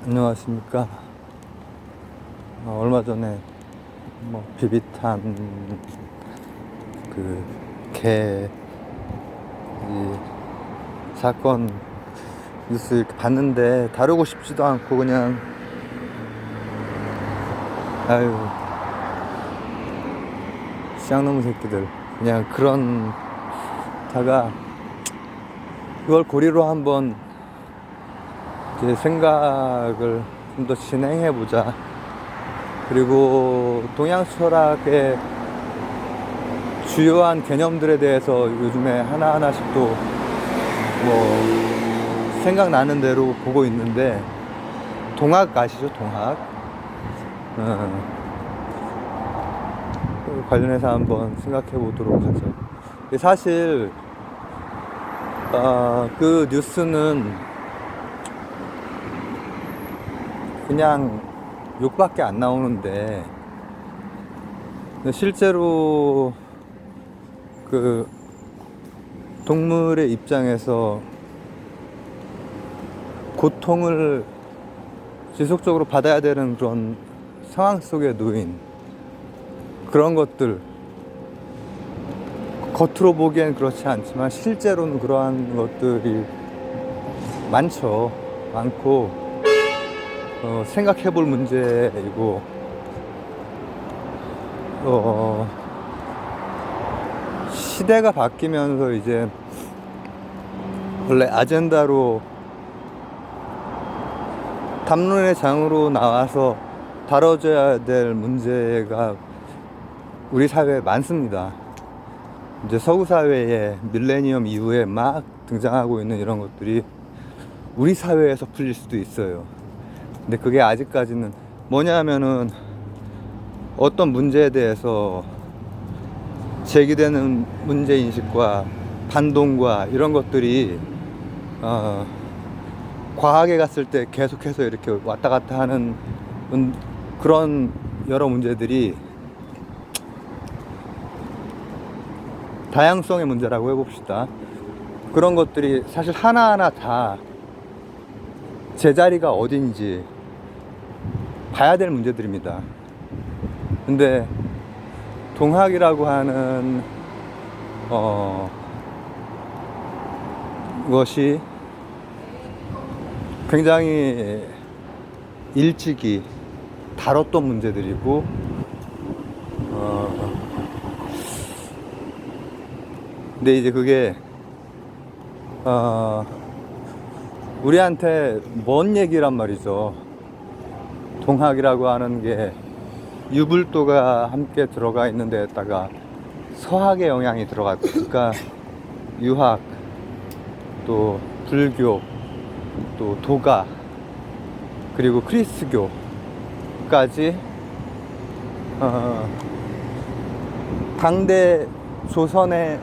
안녕하십니까. 얼마 전에 비비탄 개 사건 뉴스 이렇게 봤는데 다루고 싶지도 않고 그냥 아유 쌍놈의 새끼들 그냥 그런 다가 그걸 고리로 한번 제 생각을 좀 더 진행해보자. 그리고 동양 철학의 주요한 개념들에 대해서 요즘에 하나하나씩 또 생각나는 대로 보고 있는데, 동학 아시죠? 동학. 관련해서 한번 생각해 보도록 하죠. 사실 그 뉴스는 그냥 욕밖에 안 나오는데, 실제로 그 동물의 입장에서 고통을 지속적으로 받아야 되는 그런 상황 속에 놓인 그런 것들, 겉으로 보기엔 그렇지 않지만 실제로는 그러한 것들이 많고 생각해 볼 문제이고, 시대가 바뀌면서 이제 원래 아젠다로 담론의 장으로 나와서 다뤄져야 될 문제가 우리 사회에 많습니다. 이제 서구 사회에 밀레니엄 이후에 막 등장하고 있는 이런 것들이 우리 사회에서 풀릴 수도 있어요. 근데 그게 아직까지는 뭐냐면은 어떤 문제에 대해서 제기되는 문제인식과 반동과 이런 것들이 과학에 갔을 때 계속해서 이렇게 왔다 갔다 하는 그런 여러 문제들이 다양성의 문제라고 해봅시다. 그런 것들이 사실 하나하나 다 제자리가 어딘지 봐야 될 문제들입니다. 근데 동학이라고 하는 것이 굉장히 일찍이 다뤘던 문제들이고, 근데 이제 그게 우리한테 먼 얘기란 말이죠. 동학이라고 하는 게 유불도가 함께 들어가 있는 데에다가 서학의 영향이 들어갔고, 그러니까 유학, 또 불교, 또 도가, 그리고 크리스교까지 당대 조선의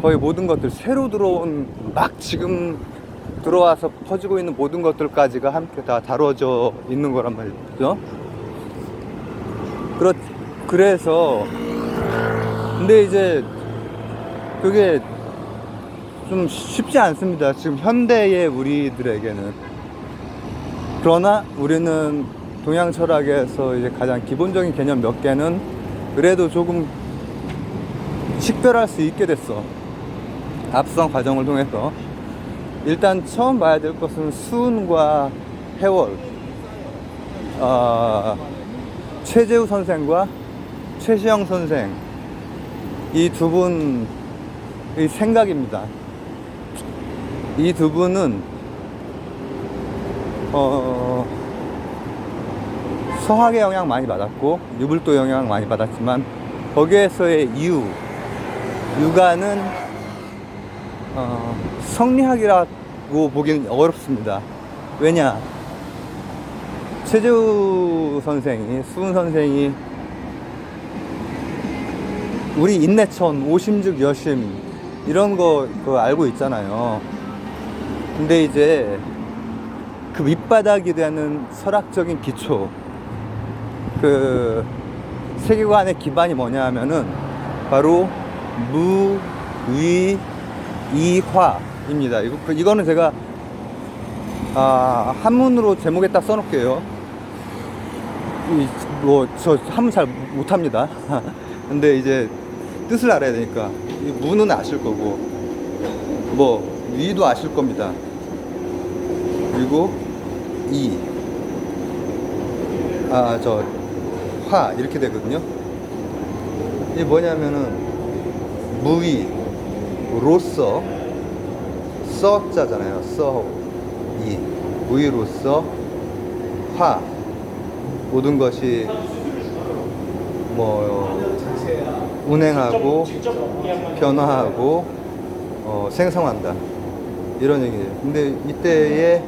거의 모든 것들, 새로 들어온 막 지금 들어와서 퍼지고 있는 모든 것들까지가 함께 다 다뤄져 있는 거란 말이죠. 그래서 근데 이제 그게 좀 쉽지 않습니다, 지금 현대의 우리들에게는. 그러나 우리는 동양 철학에서 이제 가장 기본적인 개념 몇 개는 그래도 조금 식별할 수 있게 됐어, 앞선 과정을 통해서. 일단 처음 봐야 될 것은 수은과 해월, 최재우 선생과 최시영 선생, 이 두 분의 생각입니다. 이 두 분은 서학의 영향 많이 받았고 유불도 영향 많이 받았지만, 거기에서의 유가는 성리학이라고 보기는 어렵습니다. 왜냐, 최재우 선생이, 수은 선생이 우리 인내천, 오심즉 여심 이런 거 그거 알고 있잖아요. 근데 이제 그 밑바닥이 되는 설학적인 기초, 그 세계관의 기반이 뭐냐 하면은 바로 무, 위, 이화입니다. 이거는 제가 한문으로 제목에다 써놓을게요. 저 한문 잘 못합니다. 근데 이제 뜻을 알아야 되니까 이 무는 아실 거고 뭐 위도 아실 겁니다. 그리고 화 이렇게 되거든요. 이게 뭐냐면은 무위 로서 써자잖아요. 무위로서 화 모든 것이 뭐 운행하고 변화하고 생성한다 이런 얘기예요. 근데 이때의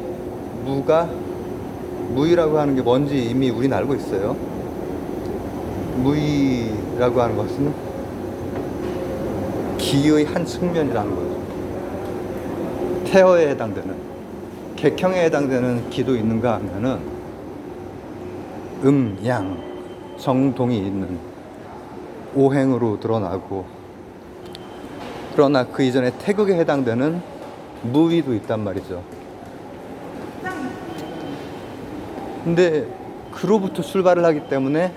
무위라고 하는 게 뭔지 이미 우리는 알고 있어요. 무위라고 하는 것은 기의 한 측면이라는 거죠. 태어에 해당되는, 객형에 해당되는 기도 있는가 하면은 양, 정동이 있는 오행으로 드러나고, 그러나 그 이전에 태극에 해당되는 무위도 있단 말이죠. 근데 그로부터 출발을 하기 때문에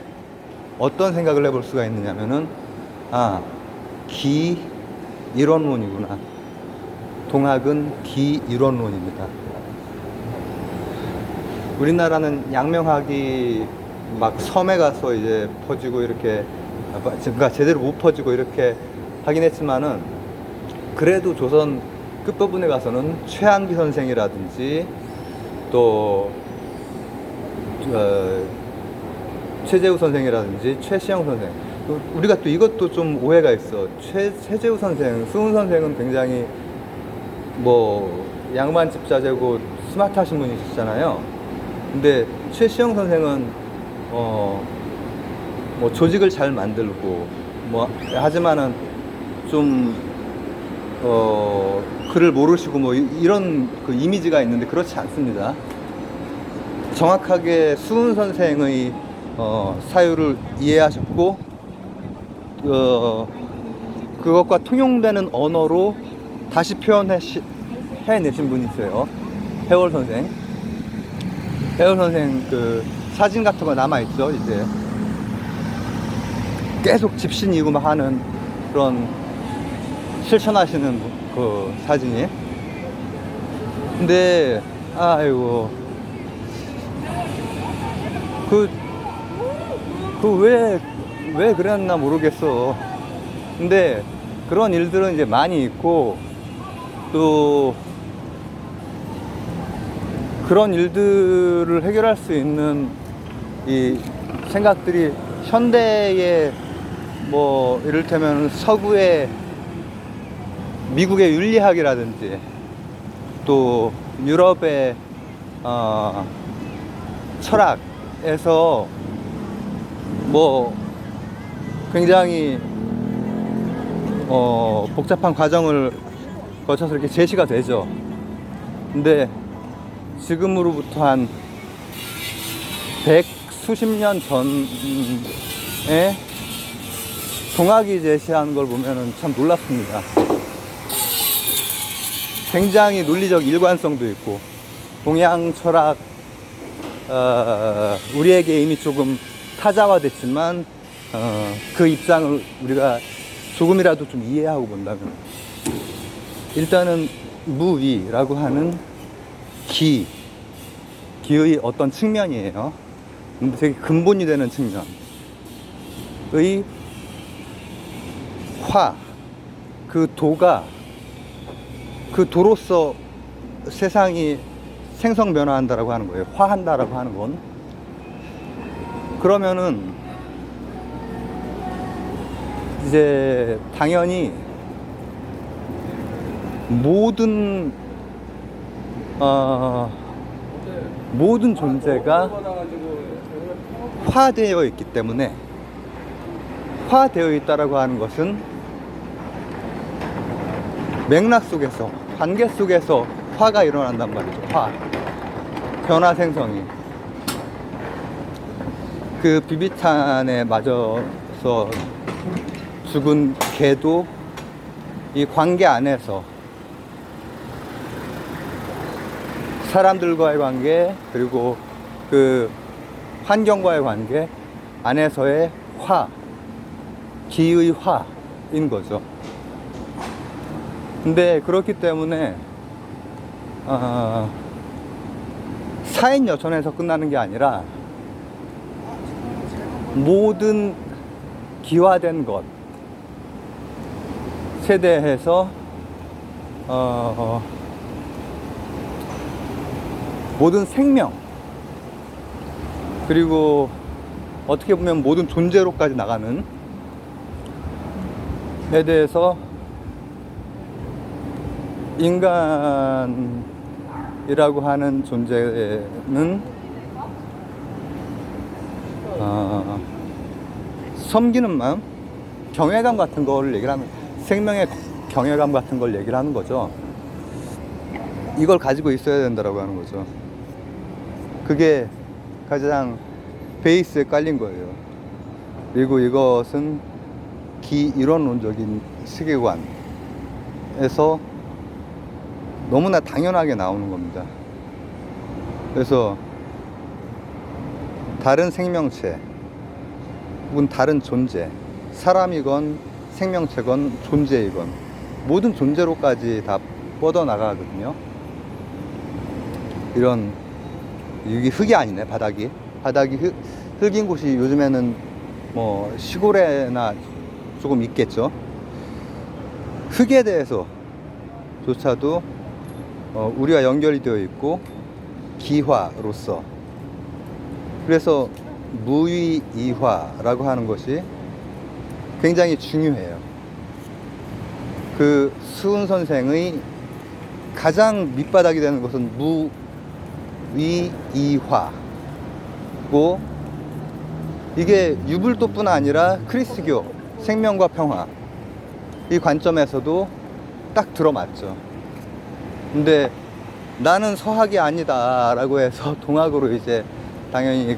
어떤 생각을 해볼 수가 있느냐면은 기 일원론이구나. 동학은 기 일원론입니다. 우리나라는 양명학이 막 섬에 가서 이제 퍼지고 이렇게, 그러니까 제대로 못 퍼지고 이렇게 하긴 했지만은, 그래도 조선 끝부분에 가서는 최한기 선생이라든지 또 최재우 선생이라든지 최시영 선생, 우리가 또 이것도 좀 오해가 있어. 최재우 선생, 수훈 선생은 굉장히 뭐 양반집 자제고 스마트하신 분이시잖아요. 근데 최시영 선생은 뭐 조직을 잘 만들고 뭐 하지만은 좀 글을 모르시고 뭐 이런 그 이미지가 있는데 그렇지 않습니다. 정확하게 수훈 선생의 사유를 이해하셨고 그것과 통용되는 언어로 다시 해내신 분이세요. 해월 선생. 해월 선생 그 사진 같은 거 남아있죠. 이제 계속 집신이고 막 하는 그런 실천하시는 그 사진이. 근데 아이고 왜 그랬나 모르겠어. 근데 그런 일들은 이제 많이 있고, 또 그런 일들을 해결할 수 있는 이 생각들이 현대의 뭐 이를테면 서구의 미국의 윤리학이라든지 또 유럽의 철학에서 뭐 굉장히 복잡한 과정을 거쳐서 이렇게 제시가 되죠. 근데 지금으로부터 한 수십 년 전에 동학이 제시한 걸 보면은 참 놀랍습니다. 굉장히 논리적 일관성도 있고, 동양 철학 우리에게 이미 조금 타자화됐지만 그 입장을 우리가 조금이라도 좀 이해하고 본다면, 일단은 무위라고 하는 기의 어떤 측면이에요. 되게 근본이 되는 측면의 화, 그 도가, 그 도로서 세상이 생성 변화한다라고 하는 거예요. 화한다라고 하는 건. 그러면은 이제 당연히 모든 존재가 화되어 있기 때문에, 화되어 있다라고 하는 것은 맥락 속에서, 관계 속에서 화가 일어난단 말이죠. 변화 생성이. 그 비비탄에 맞아서 죽은 개도 이 관계 안에서 사람들과의 관계, 그리고 그 환경과의 관계 안에서의 화, 기의 화인 거죠. 근데 그렇기 때문에 사인 여천에서 끝나는 게 아니라 모든 기화된 것에 대해서 모든 생명, 그리고 어떻게 보면 모든 존재로까지 나가는 에 대해서 인간이라고 하는 존재는 섬기는 마음, 경외감 같은 걸 얘기를 하는, 생명의 경외감 같은 걸 얘기를 하는 거죠. 이걸 가지고 있어야 된다라고 하는 거죠. 그게 가장 베이스에 깔린 거예요. 그리고 이것은 기이론론적인 세계관에서 너무나 당연하게 나오는 겁니다. 그래서 다른 생명체 혹은 다른 존재, 사람이건 생명체건 존재이건 모든 존재로까지 다 뻗어나가거든요. 이런, 이게 흙이 아니네, 바닥이 흙인 곳이 요즘에는 뭐 시골에나 조금 있겠죠. 흙에 대해서 조차도 우리가 연결이 되어 있고 기화로서, 그래서 무위이화라고 하는 것이 굉장히 중요해요. 그 수은 선생의 가장 밑바닥이 되는 것은 무위이화고, 이게 유불도뿐 아니라 크리스교 생명과 평화 이 관점에서도 딱 들어맞죠. 근데 나는 서학이 아니다 라고 해서 동학으로 이제 당연히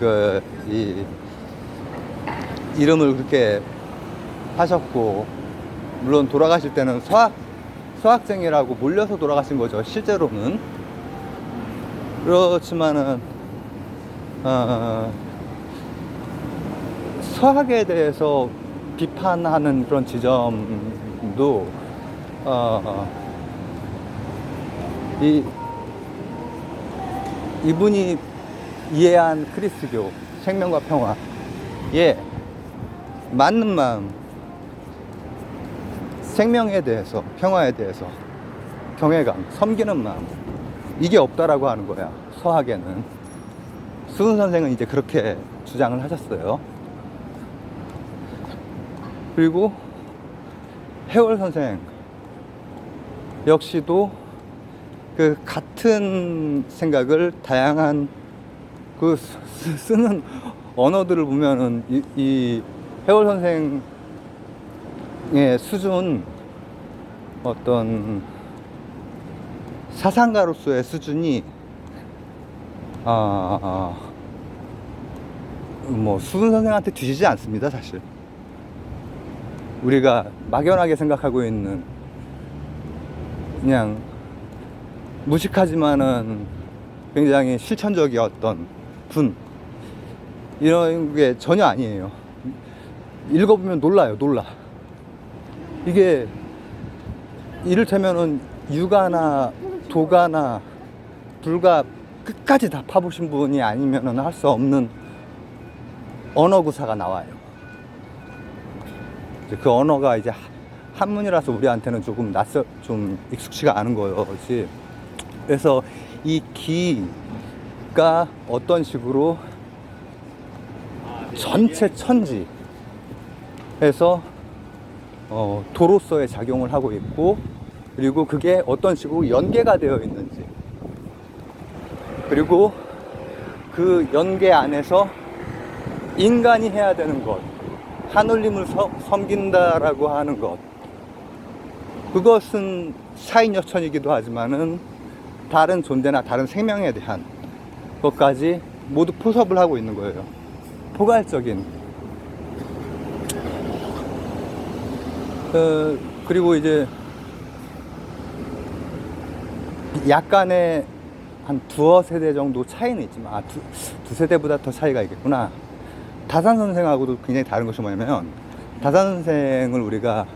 이 이름을 그렇게 하셨고, 물론 돌아가실 때는 서학생이라고 몰려서 돌아가신 거죠, 실제로는. 그렇지만은 서학에 대해서 비판하는 그런 지점도 이분이 이해한 크리스교 생명과 평화에 맞는 마음, 생명에 대해서, 평화에 대해서 경외감, 섬기는 마음, 이게 없다라고 하는 거야, 서학에는. 수은 선생은 이제 그렇게 주장을 하셨어요. 그리고 해월 선생 역시도 그 같은 생각을 다양한 그 쓰는 언어들을 보면은 이 해월 선생의 수준, 어떤 사상가로서의 수준이 뭐 수은 선생한테 뒤지지 않습니다, 사실. 우리가 막연하게 생각하고 있는, 그냥 무식하지만은 굉장히 실천적이었던 분, 이런 게 전혀 아니에요. 읽어보면 놀라요, 놀라. 이게 이를테면은 유가나 도가나 불가 끝까지 다 파보신 분이 아니면은 할 수 없는 언어 구사가 나와요. 그 언어가 이제 한문이라서 우리한테는 조금 좀 익숙치가 않은 거지. 그래서 이 기가 어떤 식으로 전체 천지에서 도로서의 작용을 하고 있고, 그리고 그게 어떤 식으로 연계가 되어 있는지, 그리고 그 연계 안에서 인간이 해야 되는 것, 하늘님을 섬긴다라고 하는 것, 그것은 사인여천이기도 하지만은 다른 존재나 다른 생명에 대한 것까지 모두 포섭을 하고 있는 거예요. 포괄적인. 그리고 이제 약간의 한 두어 세대 정도 차이는 있지만, 두 세대보다 더 차이가 있겠구나. 다산 선생하고도 굉장히 다른 것이 뭐냐면, 다산 선생을 우리가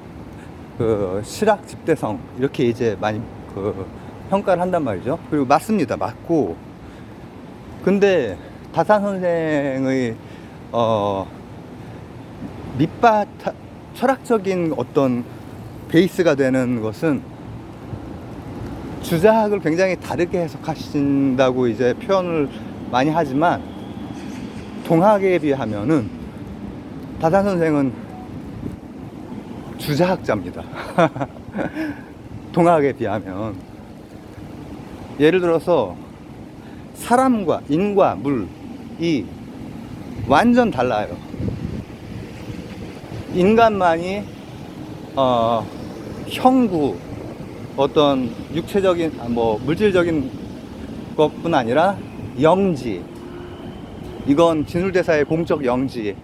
그 실학 집대성 이렇게 이제 많이 그 평가를 한단 말이죠. 그리고 맞습니다. 맞고. 근데 다산 선생의 밑바 철학적인 어떤 베이스가 되는 것은 주자학을 굉장히 다르게 해석하신다고 이제 표현을 많이 하지만, 동학에 비하면은 다산 선생은 주자학자입니다. 동학에 비하면. 예를 들어서 사람과 인과 물이 완전 달라요. 인간만이 형구, 어떤 육체적인 물질적인 것뿐 아니라 영지, 이건 진술대사의 공적 영지,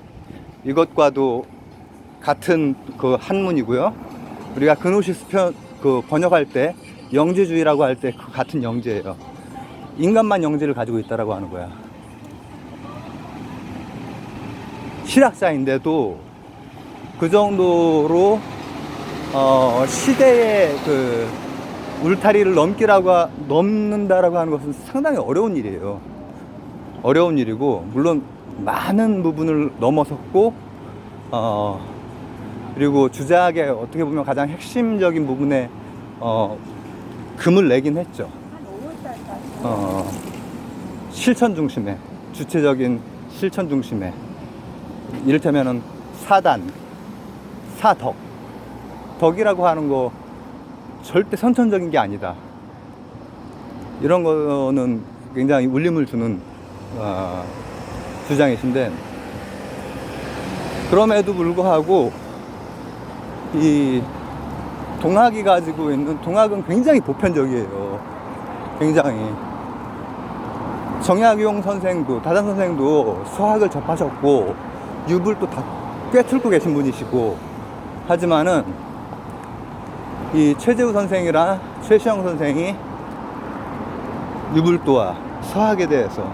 이것과도 같은 그 한문이고요. 우리가 그노시스 번역할 때 영지주의라고 할 때 그 같은 영지예요. 인간만 영지를 가지고 있다라고 하는 거야. 실학자인데도 그 정도로 시대의 그 울타리를 넘는다라고 하는 것은 상당히 어려운 일이에요. 어려운 일이고, 물론 많은 부분을 넘어섰고, 그리고 주자학의 어떻게 보면 가장 핵심적인 부분에 금을 내긴 했죠. 실천 중심에, 주체적인 실천 중심에, 이를테면은 사단, 사덕, 덕이라고 하는 거 절대 선천적인 게 아니다. 이런 거는 굉장히 울림을 주는 주장이신데, 그럼에도 불구하고 이 동학이 가지고 있는, 동학은 굉장히 보편적이에요. 굉장히. 정약용 선생도, 다산 선생도 수학을 접하셨고 유불도 다 꿰뚫고 계신 분이시고, 하지만은 이 최재우 선생이랑 최시영 선생이 유불도와 수학에 대해서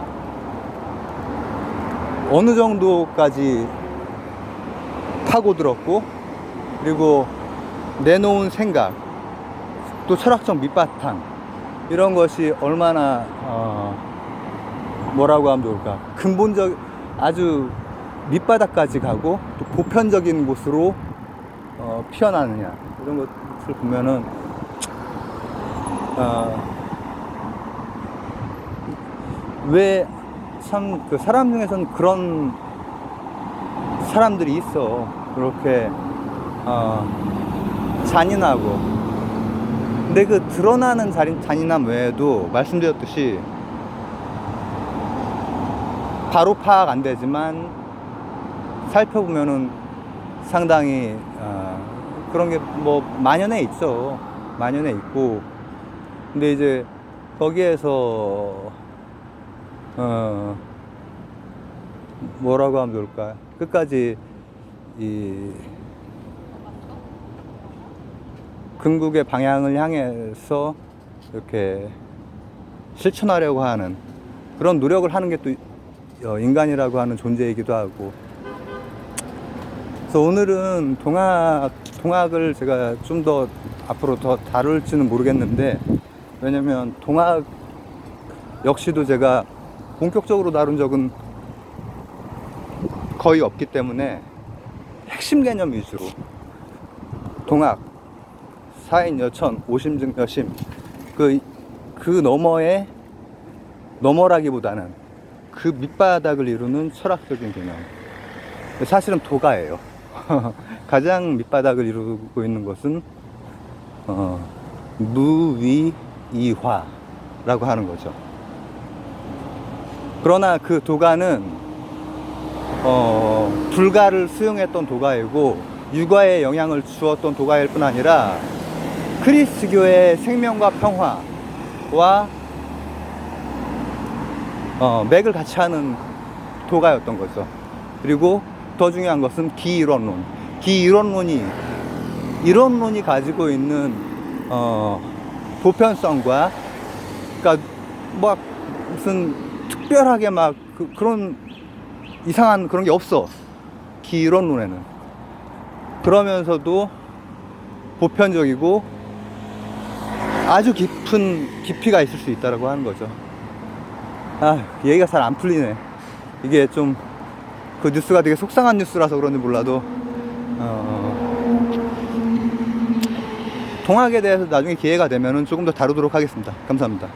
어느 정도까지 파고들었고, 그리고 내놓은 생각, 또 철학적 밑바탕, 이런 것이 얼마나 뭐라고 하면 좋을까, 근본적, 아주 밑바닥까지 가고 또 보편적인 곳으로 피어나느냐, 이런 것을 보면은 왜 참 그 사람 중에서는 그런 사람들이 있어. 그렇게 잔인하고. 근데 그 드러나는 잔인함 외에도 말씀드렸듯이 바로 파악 안 되지만 살펴보면은 상당히 그런 게 뭐 만연해 있죠. 만연해 있고. 근데 이제 거기에서 뭐라고 하면 좋을까, 끝까지 이 궁극의 방향을 향해서 이렇게 실천하려고 하는 그런 노력을 하는 게 또 인간이라고 하는 존재이기도 하고. 그래서 오늘은 동학을 제가 좀 더 앞으로 더 다룰지는 모르겠는데, 왜냐면 동학 역시도 제가 본격적으로 다룬 적은 거의 없기 때문에 핵심 개념 위주로 동학, 사인, 여천, 오심증, 여심, 그 너머라기보다는 그 밑바닥을 이루는 철학적인 개념, 사실은 도가예요. 가장 밑바닥을 이루고 있는 것은 무위이화라고 하는 거죠. 그러나 그 도가는 불가를 수용했던 도가이고, 육아에 영향을 주었던 도가일 뿐 아니라 그리스교의 생명과 평화와 맥을 같이 하는 도가였던 거죠. 그리고 더 중요한 것은 기이론론. 이론론이 가지고 있는 보편성과, 그러니까 막 무슨 특별하게 막 그런 이상한 그런 게 없어. 기론론에는. 그러면서도 보편적이고 아주 깊은 깊이가 있을 수 있다라고 하는 거죠. 아, 얘기가 잘 안 풀리네. 이게 좀 그 뉴스가 되게 속상한 뉴스라서 그런지 몰라도 동학에 대해서 나중에 기회가 되면은 조금 더 다루도록 하겠습니다. 감사합니다.